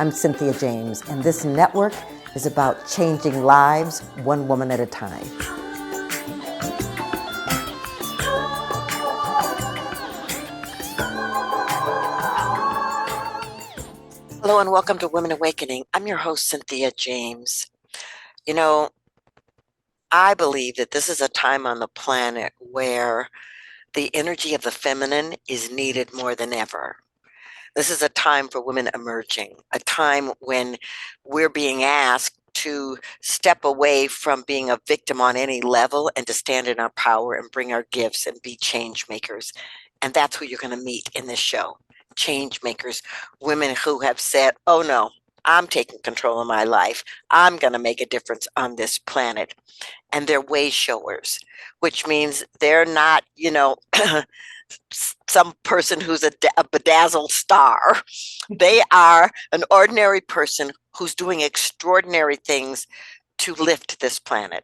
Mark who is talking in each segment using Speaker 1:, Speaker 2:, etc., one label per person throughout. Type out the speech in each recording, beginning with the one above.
Speaker 1: I'm Cynthia James, and this network is about changing lives one woman at a time.
Speaker 2: Hello and welcome to Women Awakening. I'm your host, Cynthia James. You know, I believe that this is a time on the planet where the energy of the feminine is needed more than ever. This is a time for women emerging, a time when we're being asked to step away from being a victim on any level and to stand in our power and bring our gifts and be change makers. And that's who you're going to meet in this show. Change makers, women who have said, oh no, I'm taking control of my life. I'm going to make a difference on this planet. And they're way showers, which means they're not, some person who's a bedazzled star. They are an ordinary person who's doing extraordinary things to lift this planet.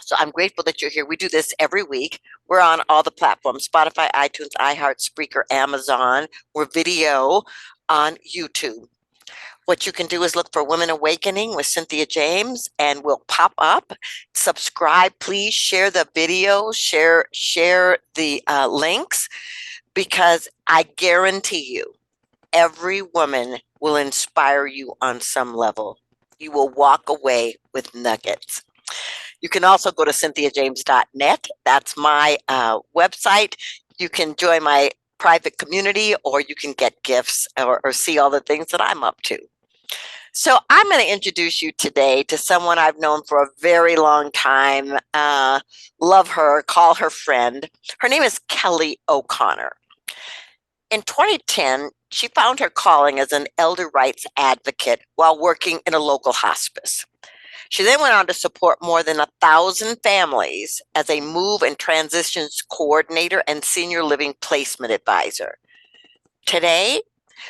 Speaker 2: So I'm grateful that you're here. We do this every week. We're on all the platforms, Spotify, iTunes, iHeart, Spreaker, Amazon. We're video on YouTube. What you can do is look for Women Awakening with Cynthia James and we'll pop up. Subscribe, please. Share the video, share the links, because I guarantee you, every woman will inspire you on some level. You will walk away with nuggets. You can also go to cynthiajames.net. That's my website. You can join my private community, or you can get gifts or see all the things that I'm up to. So I'm going to introduce you today to someone I've known for a very long time. Love her, call her friend. Her name is Kelly O'Connor. In 2010, she found her calling as an elder rights advocate while working in a local hospice. She then went on to support more than 1,000 families as a move and transitions coordinator and senior living placement advisor. Today,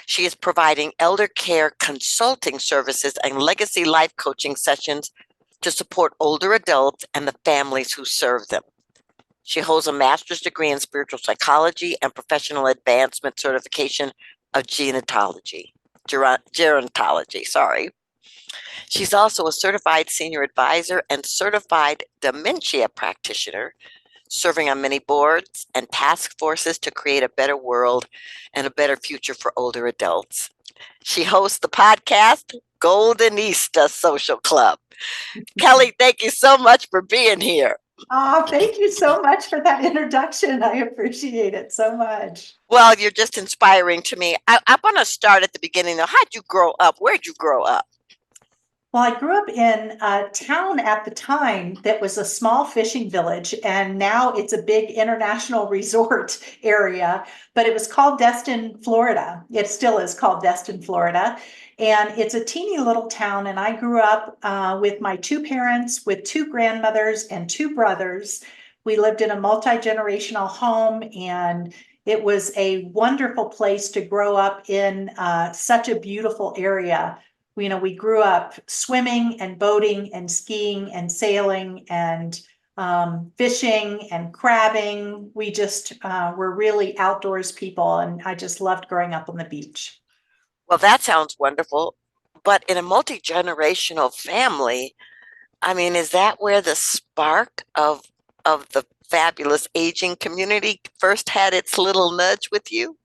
Speaker 2: she is providing elder care consulting services and legacy life coaching sessions to support older adults and the families who serve them. She holds a master's degree in spiritual psychology and professional advancement certification of gerontology. She's also a certified senior advisor and certified dementia practitioner, serving on many boards and task forces to create a better world and a better future for older adults. She hosts the podcast Goldenista Social Club. Kelly, thank you so much for being here.
Speaker 3: Oh, thank you so much for that introduction. I appreciate it so much.
Speaker 2: Well, you're just inspiring to me. I want to start at the beginning. How'd you grow up? Where'd you grow up?
Speaker 3: Well, I grew up in a town at the time that was a small fishing village, and now it's a big international resort area, but it was called Destin, Florida. It still is called Destin, Florida. And it's a teeny little town, and I grew up with my two parents, with two grandmothers and two brothers. We lived in a multi-generational home, and it was a wonderful place to grow up in such a beautiful area. We grew up swimming and boating and skiing and sailing and fishing and crabbing. We just were really outdoors people, and I just loved growing up on the beach.
Speaker 2: Well, that sounds wonderful. But in a multi-generational family, I mean, is that where the spark of the fabulous aging community first had its little nudge with you?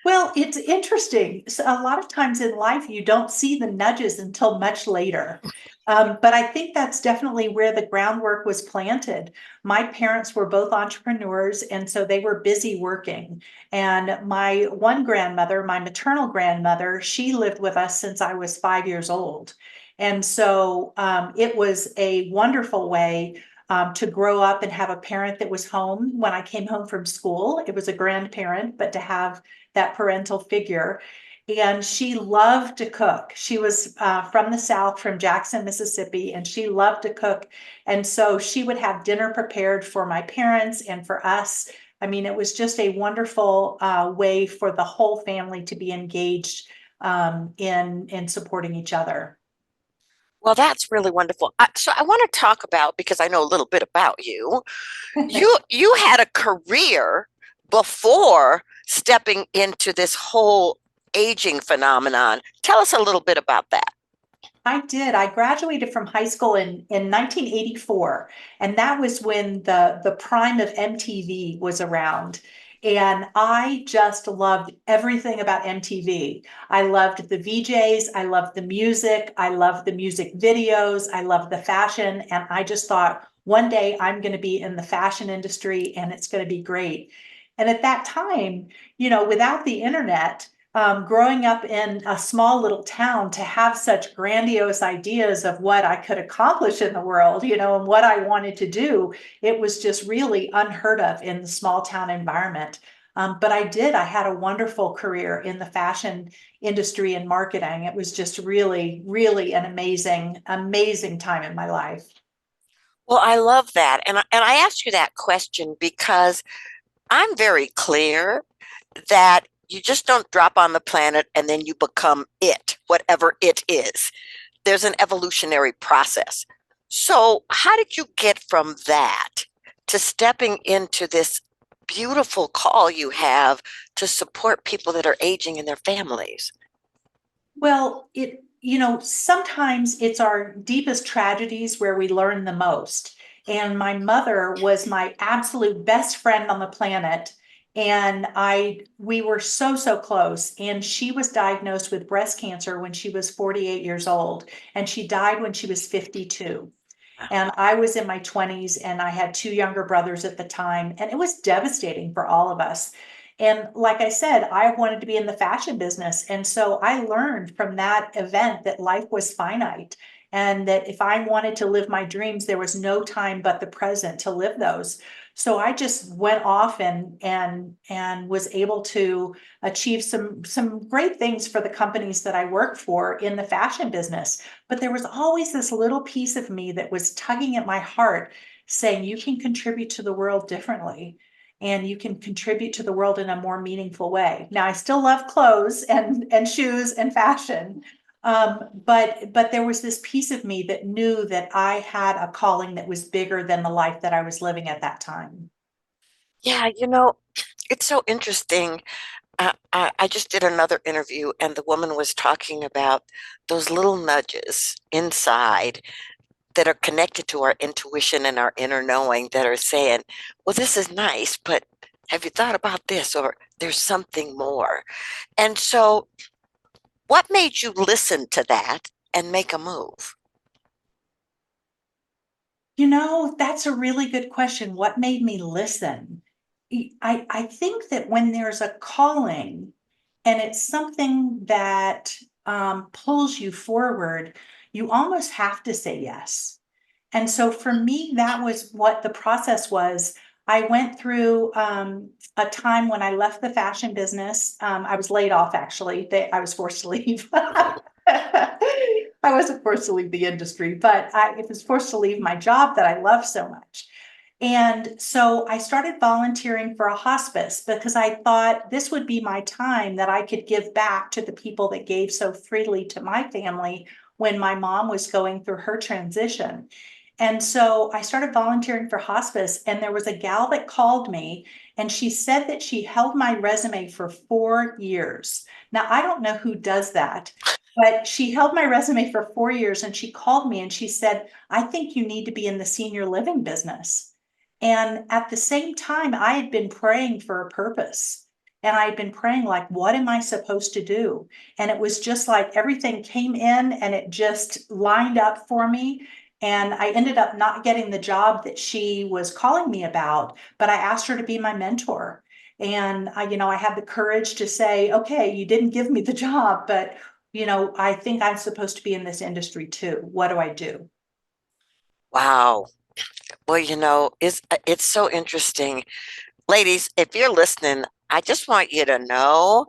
Speaker 3: Well, it's interesting. So a lot of times in life, you don't see the nudges until much later. But I think that's definitely where the groundwork was planted. My parents were both entrepreneurs, and so they were busy working. And my one grandmother, my maternal grandmother, she lived with us since I was 5 years old. And so it was a wonderful way to grow up and have a parent that was home when I came home from school. It was a grandparent, but to have that parental figure. And she loved to cook. She was from the South, from Jackson, Mississippi, and she loved to cook. And so she would have dinner prepared for my parents and for us. I mean, it was just a wonderful way for the whole family to be engaged in supporting each other.
Speaker 2: Well, that's really wonderful. So I want to talk about, because I know a little bit about you. You had a career before stepping into this whole aging phenomenon. Tell us a little bit about that.
Speaker 3: I did. I graduated from high school in 1984, and that was when the prime of MTV was around. And I just loved everything about MTV. I loved the VJs, I loved the music, I loved the music videos, I loved the fashion, and I just thought one day I'm going to be in the fashion industry and it's going to be great. And at that time, without the internet, growing up in a small little town, to have such grandiose ideas of what I could accomplish in the world, and what I wanted to do, it was just really unheard of in the small town environment. But I had a wonderful career in the fashion industry and marketing. It was just really, really an amazing, amazing time in my life.
Speaker 2: Well, I love that. And I asked you that question because I'm very clear that you just don't drop on the planet and then you become it, whatever it is. There's an evolutionary process. So, how did you get from that to stepping into this beautiful call you have to support people that are aging and their families?
Speaker 3: Well, sometimes it's our deepest tragedies where we learn the most. And my mother was my absolute best friend on the planet. And we were so, so close. And she was diagnosed with breast cancer when she was 48 years old. And she died when she was 52. And I was in my 20s and I had two younger brothers at the time. And it was devastating for all of us. And like I said, I wanted to be in the fashion business. And so I learned from that event that life was finite and that if I wanted to live my dreams, there was no time but the present to live those. So I just went off and was able to achieve some great things for the companies that I worked for in the fashion business. But there was always this little piece of me that was tugging at my heart saying, you can contribute to the world differently and you can contribute to the world in a more meaningful way. Now, I still love clothes and shoes and fashion, but there was this piece of me that knew that I had a calling that was bigger than the life that I was living at that time.
Speaker 2: Yeah, it's so interesting. I just did another interview, and the woman was talking about those little nudges inside that are connected to our intuition and our inner knowing that are saying, well, this is nice, but have you thought about this? Or there's something more. And so, what made you listen to that and make a move?
Speaker 3: That's a really good question. What made me listen? I think that when there's a calling and it's something that pulls you forward, you almost have to say yes. And so for me, that was what the process was. I went through a time when I left the fashion business. I was laid off, actually. I was forced to leave. I wasn't forced to leave the industry, but I was forced to leave my job that I love so much. And so I started volunteering for a hospice because I thought this would be my time that I could give back to the people that gave so freely to my family when my mom was going through her transition. And so I started volunteering for hospice, and there was a gal that called me, and she said that she held my resume for 4 years. Now, I don't know who does that, but she held my resume for 4 years, and she called me and she said, I think you need to be in the senior living business. And at the same time, I had been praying for a purpose. And I had been praying, like, what am I supposed to do? And it was just like everything came in and it just lined up for me. And I ended up not getting the job that she was calling me about, but I asked her to be my mentor. And I had the courage to say, okay, you didn't give me the job, but I think I'm supposed to be in this industry too. What do I do?
Speaker 2: Wow. Well, it's so interesting. Ladies, if you're listening, I just want you to know,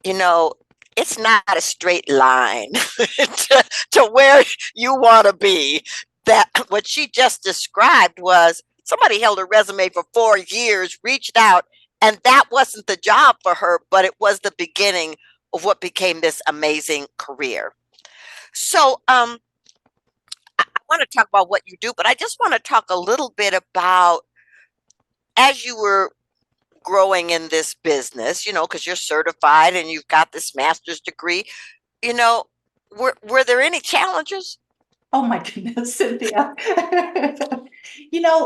Speaker 2: you know, it's not a straight line to where you want to be. That what she just described was somebody held her resume for 4 years, reached out, and that wasn't the job for her, but it was the beginning of what became this amazing career. So, I want to talk about what you do, but I just want to talk a little bit about as you were growing in this business, because you're certified and you've got this master's degree, you know, were there any challenges?
Speaker 3: Oh my goodness, Cynthia.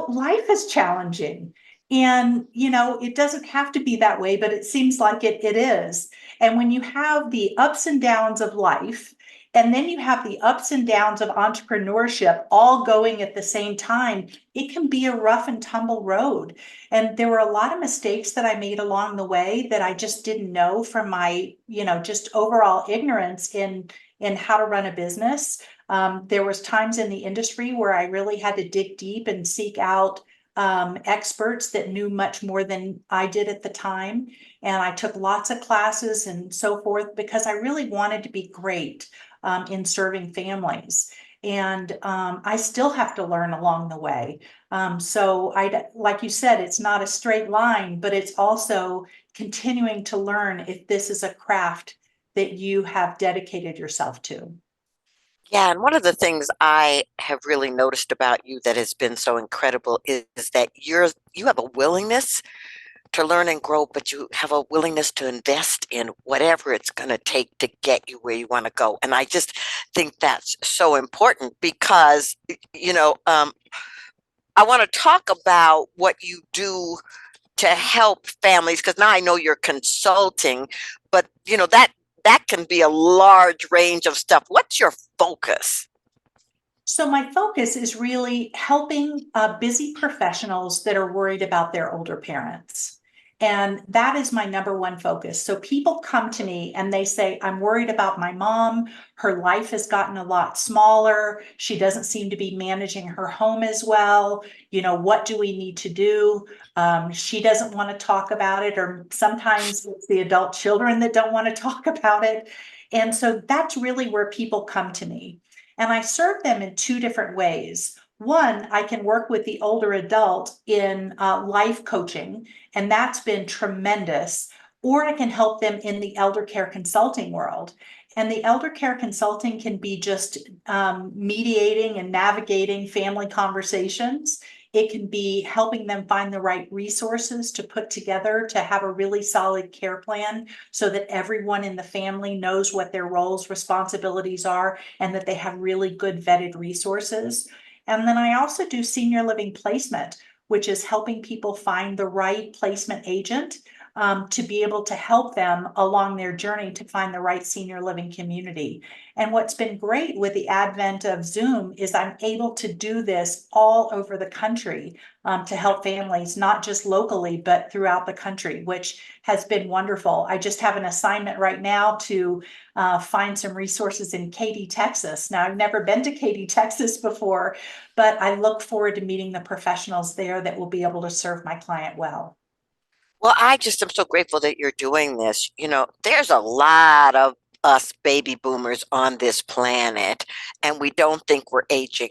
Speaker 3: Life is challenging. And, it doesn't have to be that way, but it seems like it is. And when you have the ups and downs of life, and then you have the ups and downs of entrepreneurship all going at the same time, it can be a rough and tumble road. And there were a lot of mistakes that I made along the way that I just didn't know from my, just overall ignorance in how to run a business. There was times in the industry where I really had to dig deep and seek out experts that knew much more than I did at the time. And I took lots of classes and so forth because I really wanted to be great in serving families. And I still have to learn along the way. Like you said, it's not a straight line, but it's also continuing to learn if this is a craft that you have dedicated yourself to.
Speaker 2: Yeah, and one of the things I have really noticed about you that has been so incredible is that you have a willingness to learn and grow, but you have a willingness to invest in whatever it's going to take to get you where you want to go. And I just think that's so important because, I want to talk about what you do to help families because now I know you're consulting, but that can be a large range of stuff. What's your focus?
Speaker 3: So my focus is really helping busy professionals that are worried about their older parents. And that is my number one focus. So people come to me and they say, I'm worried about my mom. Her life has gotten a lot smaller. She doesn't seem to be managing her home as well. What do we need to do? She doesn't want to talk about it, or sometimes it's the adult children that don't want to talk about it. And so that's really where people come to me. And I serve them in two different ways. One, I can work with the older adult in life coaching, and that's been tremendous. Or I can help them in the elder care consulting world. And the elder care consulting can be just mediating and navigating family conversations. It can be helping them find the right resources to put together to have a really solid care plan so that everyone in the family knows what their roles, responsibilities are, and that they have really good vetted resources. And then I also do senior living placement, which is helping people find the right placement agent to be able to help them along their journey to find the right senior living community. And what's been great with the advent of Zoom is I'm able to do this all over the country to help families, not just locally, but throughout the country, which has been wonderful. I just have an assignment right now to find some resources in Katy, Texas. Now, I've never been to Katy, Texas before, but I look forward to meeting the professionals there that will be able to serve my client well.
Speaker 2: Well, I just am so grateful that you're doing this. There's a lot of us baby boomers on this planet, and we don't think we're aging.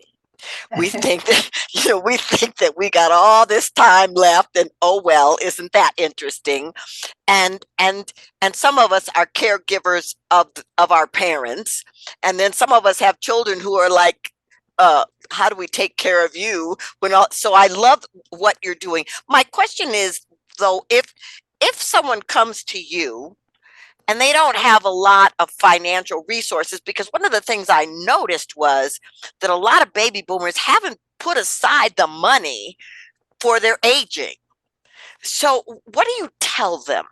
Speaker 2: We think that, we think that we got all this time left, and oh well, isn't that interesting? And some of us are caregivers of our parents, and then some of us have children who are like, how do we take care of you when all, so I love what you're doing. My question is, though, if someone comes to you and they don't have a lot of financial resources, because one of the things I noticed was that a lot of baby boomers haven't put aside the money for their aging. So what do you tell them?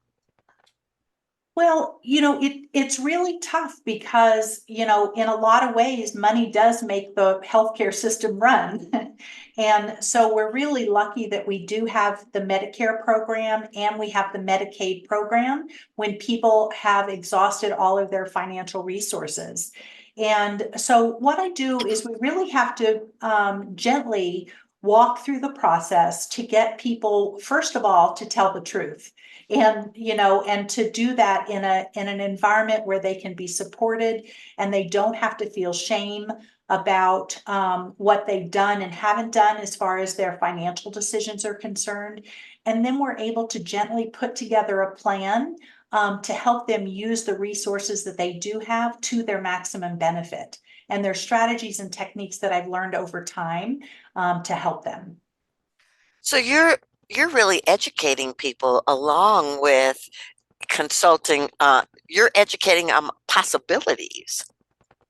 Speaker 3: Well, it's really tough because, in a lot of ways, money does make the healthcare system run. And so we're really lucky that we do have the Medicare program and we have the Medicaid program when people have exhausted all of their financial resources. And so what I do is we really have to gently walk through the process to get people, first of all, to tell the truth. And to do that in an environment where they can be supported and they don't have to feel shame about what they've done and haven't done as far as their financial decisions are concerned. And then we're able to gently put together a plan to help them use the resources that they do have to their maximum benefit. And there's strategies and techniques that I've learned over time to help them.
Speaker 2: So you're you're really educating people along with consulting. You're educating them possibilities.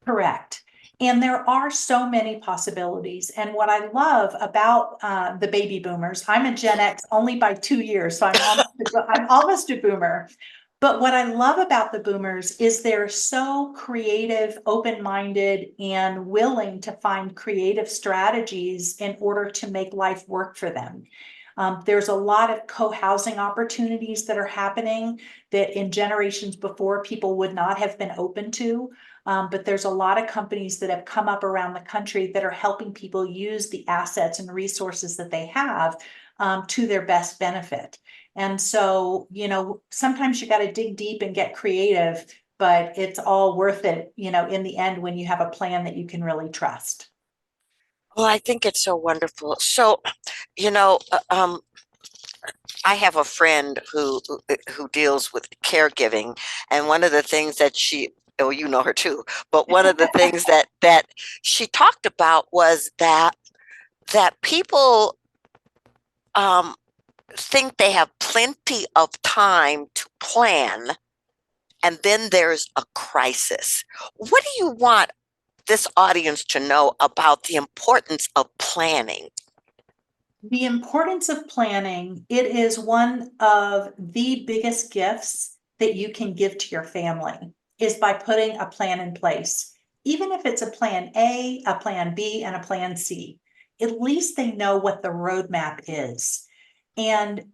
Speaker 3: Correct. And there are so many possibilities. And what I love about the baby boomers, I'm a Gen X only by 2 years, so I'm almost a boomer. But what I love about the boomers is they're so creative, open-minded, and willing to find creative strategies in order to make life work for them. There's a lot of co-housing opportunities that are happening that in generations before people would not have been open to. But there's a lot of companies that have come up around the country that are helping people use the assets and resources that they have to their best benefit. And so, sometimes you got to dig deep and get creative, but it's all worth it, in the end when you have a plan that you can really trust.
Speaker 2: Well, I think it's so wonderful. So, you know, uh, um, I have a friend who deals with caregiving, and one of the things that oh, you know her too, but one of the things that she talked about was that people um, think they have plenty of time to plan, and then there's a crisis. What do you want this audience to know about the importance of planning?
Speaker 3: The importance of planning, it is one of the biggest gifts that you can give to your family is by putting a plan in place. Even if it's a plan A, a plan B, and a plan C, at least they know what the roadmap is. And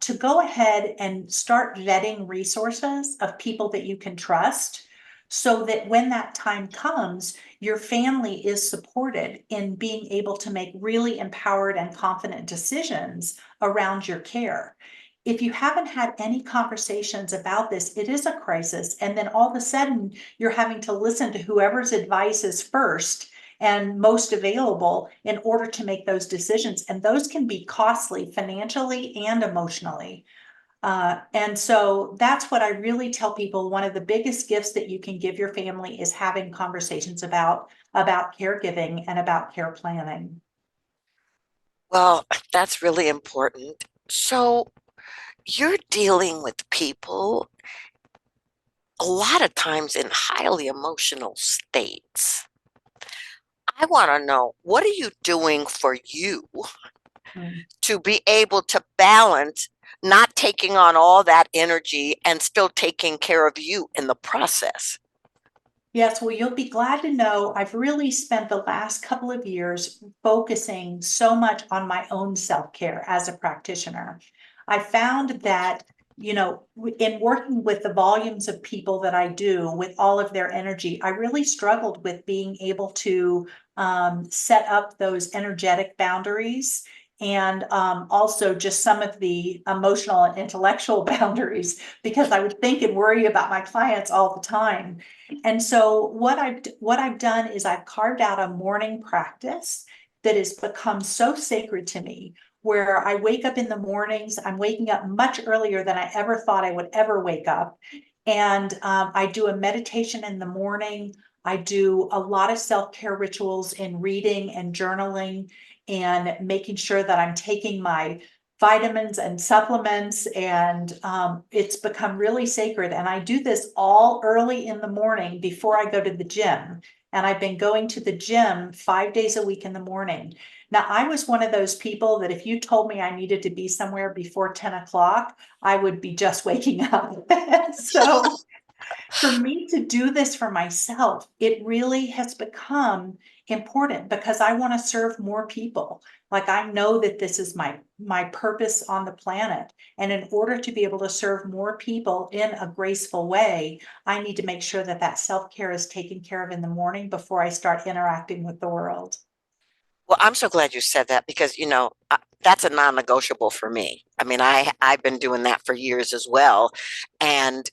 Speaker 3: to go ahead and start vetting resources of people that you can trust so that when that time comes, your family is supported in being able to make really empowered and confident decisions around your care. If you haven't had any conversations about this, it is a crisis. And then all of a sudden, you're having to listen to whoever's advice is first and most available in order to make those decisions. And those can be costly financially and emotionally. And so that's what I really tell people. One of the biggest gifts that you can give your family is having conversations about caregiving and about care planning.
Speaker 2: Well, that's really important. So you're dealing with people a lot of times in highly emotional states. I want to know, what are you doing for you
Speaker 3: Mm.
Speaker 2: to be able to balance not taking on all that energy and still taking care of you in the process?
Speaker 3: Yes, well, you'll be glad to know I've really spent the last couple of years focusing so much on my own self-care as a practitioner. I found that, in working with the volumes of people that I do with all of their energy, I really struggled with being able to set up those energetic boundaries and also just some of the emotional and intellectual boundaries because I would think and worry about my clients all the time. And so what I've done is I've carved out a morning practice that has become so sacred to me, where I wake up in the mornings. I'm waking up much earlier than I ever thought I would ever wake up. And I do a meditation in the morning. I do a lot of self-care rituals in reading and journaling and making sure that I'm taking my vitamins and supplements, and it's become really sacred. And I do this all early in the morning before I go to the gym. And I've been going to the gym 5 days a week in the morning. Now, I was one of those people that if you told me I needed to be somewhere before 10 o'clock, I would be just waking up. So for me to do this for myself, it really has become important because I want to serve more people. Like I know that this is my purpose on the planet. And in order to be able to serve more people in a graceful way, I need to make sure that that self-care is taken care of in the morning before I start interacting with the world.
Speaker 2: Well, I'm so glad you said that because, that's a non-negotiable for me. I mean, I've been doing that for years as well. And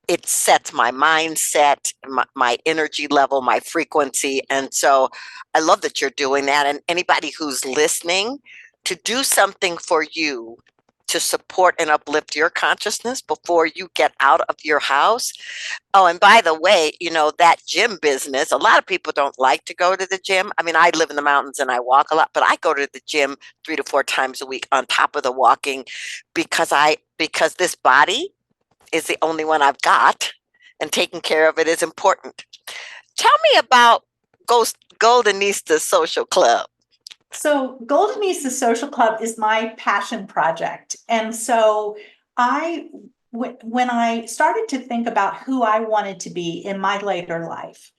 Speaker 2: it sets my mindset, my energy level, my frequency. And so I love that you're doing that. And anybody who's listening, to do something for you to support and uplift your consciousness before you get out of your house. Oh, and by the way, that gym business, a lot of people don't like to go to the gym. I mean, I live in the mountains and I walk a lot, but I go to the gym 3 to 4 times a week on top of the walking because this body is the only one I've got, and taking care of it is important. Tell me about Goldenista Social Club.
Speaker 3: So Goldenista Social Club is my passion project. And so when I started to think about who I wanted to be in my later life,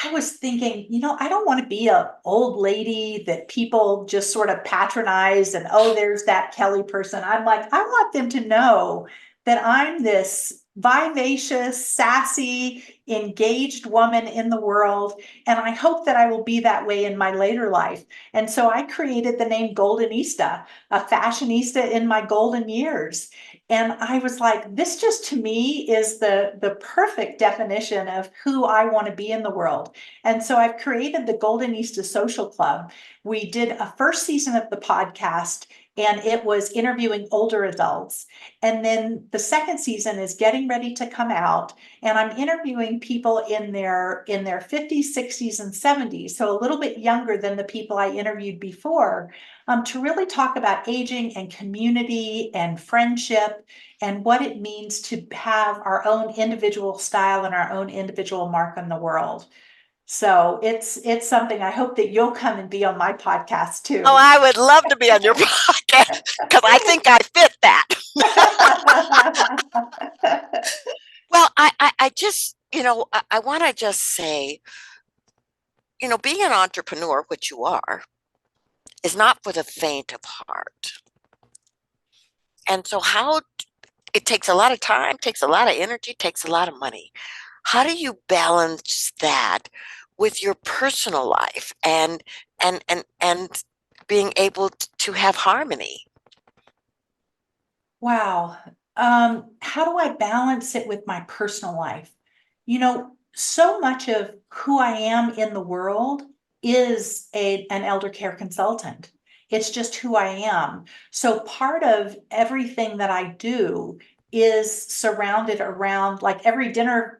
Speaker 3: I was thinking, I don't want to be an old lady that people just sort of patronize and, oh, there's that Kelly person. I'm like, I want them to know that I'm this vivacious, sassy, engaged woman in the world. And I hope that I will be that way in my later life. And so I created the name Goldenista, a fashionista in my golden years. And I was like, this just to me is the perfect definition of who I want to be in the world. And so I've created the Goldenista Social Club. We did a first season of the podcast, and it was interviewing older adults. And then the second season is getting ready to come out, and I'm interviewing people in their 50s, 60s, and 70s, so a little bit younger than the people I interviewed before, to really talk about aging and community and friendship and what it means to have our own individual style and our own individual mark on the world. So it's something I hope that you'll come and be on my podcast too.
Speaker 2: Oh, I would love to be on your podcast because I think I fit that. Well, I just, I want to just say, being an entrepreneur, which you are, is not for the faint of heart. And so it takes a lot of time, takes a lot of energy, takes a lot of money. How do you balance that with your personal life and being able to have harmony?
Speaker 3: Wow. How do I balance it with my personal life? So much of who I am in the world is an elder care consultant. It's just who I am. So part of everything that I do is surrounded around, like every dinner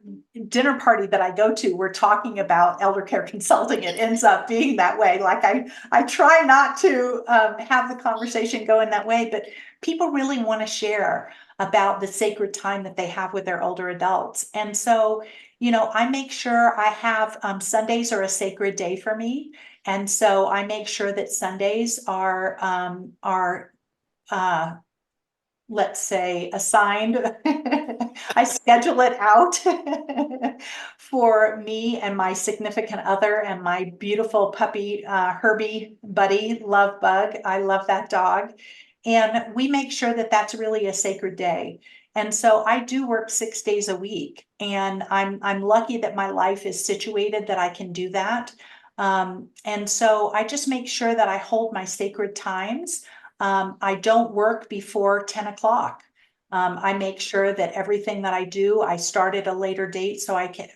Speaker 3: party that I go to, we're talking about elder care consulting. It ends up being that way. Like I try not to have the conversation go in that way, but people really want to share about the sacred time that they have with their older adults. And so, I make sure I have Sundays are a sacred day for me. And so I make sure that Sundays are let's say assigned. I schedule it out for me and my significant other and my beautiful puppy, Herbie Buddy, Love Bug. I love that dog. And we make sure that that's really a sacred day. And so I do work 6 days a week, and I'm lucky that my life is situated that I can do that. And so I just make sure that I hold my sacred times. I don't work before 10 o'clock. I make sure that everything that I do, I start at a later date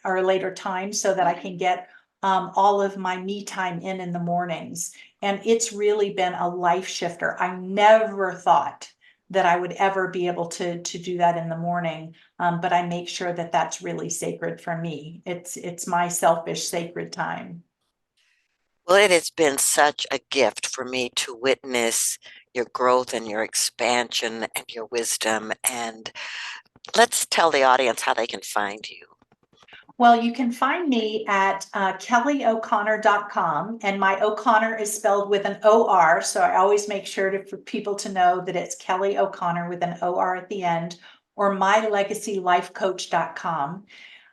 Speaker 3: or a later time so that I can get all of my me time in the mornings. And it's really been a life shifter. I never thought that I would ever be able to do that in the morning. But I make sure that that's really sacred for me. It's my selfish sacred time.
Speaker 2: Well, it has been such a gift for me to witness your growth and your expansion and your wisdom. And let's tell the audience how they can find you.
Speaker 3: Well, you can find me at kellyo'connor.com, and my O'Connor is spelled with an O-R. So I always make sure for people to know that it's Kelly O'Connor with an O-R at the end, or mylegacylifecoach.com.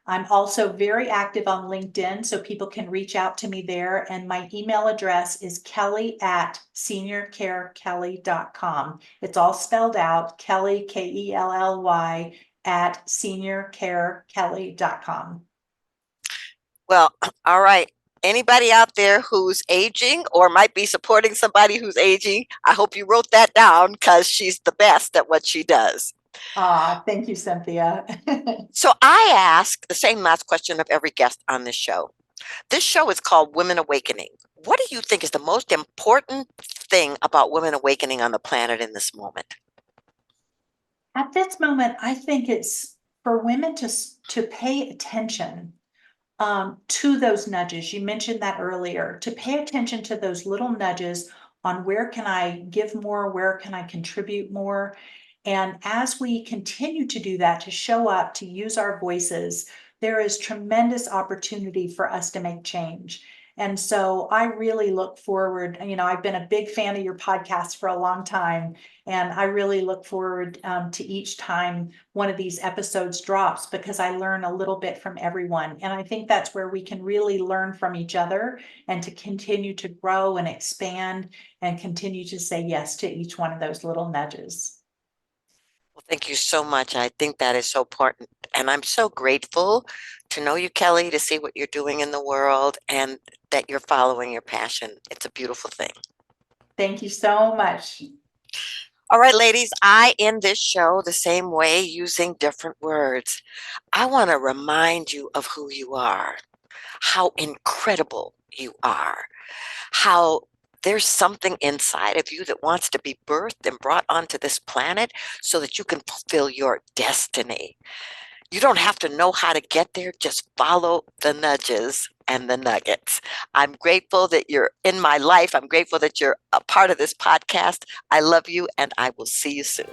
Speaker 3: I'm also very active on LinkedIn, so people can reach out to me there. And my email address is kelly@seniorcarekelly.com. It's all spelled out, Kelly, Kelly, at seniorcarekelly.com.
Speaker 2: Well, all right. Anybody out there who's aging or might be supporting somebody who's aging, I hope you wrote that down because she's the best at what she does.
Speaker 3: Thank you, Cynthia.
Speaker 2: So I ask the same last question of every guest on this show. This show is called Women Awakening. What do you think is the most important thing about women awakening on the planet in this moment?
Speaker 3: At this moment, I think it's for women to pay attention to those nudges. You mentioned that earlier, to pay attention to those little nudges on where can I give more, where can I contribute more. And as we continue to do that, to show up, to use our voices, there is tremendous opportunity for us to make change. And so I really look forward, I've been a big fan of your podcast for a long time, and I really look forward to each time one of these episodes drops, because I learn a little bit from everyone. And I think that's where we can really learn from each other and to continue to grow and expand and continue to say yes to each one of those little nudges.
Speaker 2: Well, thank you so much. I think that is so important. And I'm so grateful to know you, Kelly, to see what you're doing in the world and that you're following your passion. It's a beautiful thing.
Speaker 3: Thank you so much.
Speaker 2: All right, ladies, I end this show the same way, using different words. I want to remind you of who you are, how incredible you are, how there's something inside of you that wants to be birthed and brought onto this planet so that you can fulfill your destiny. You don't have to know how to get there, just follow the nudges and the nuggets. I'm grateful that you're in my life. I'm grateful that you're a part of this podcast. I love you, and I will see you soon.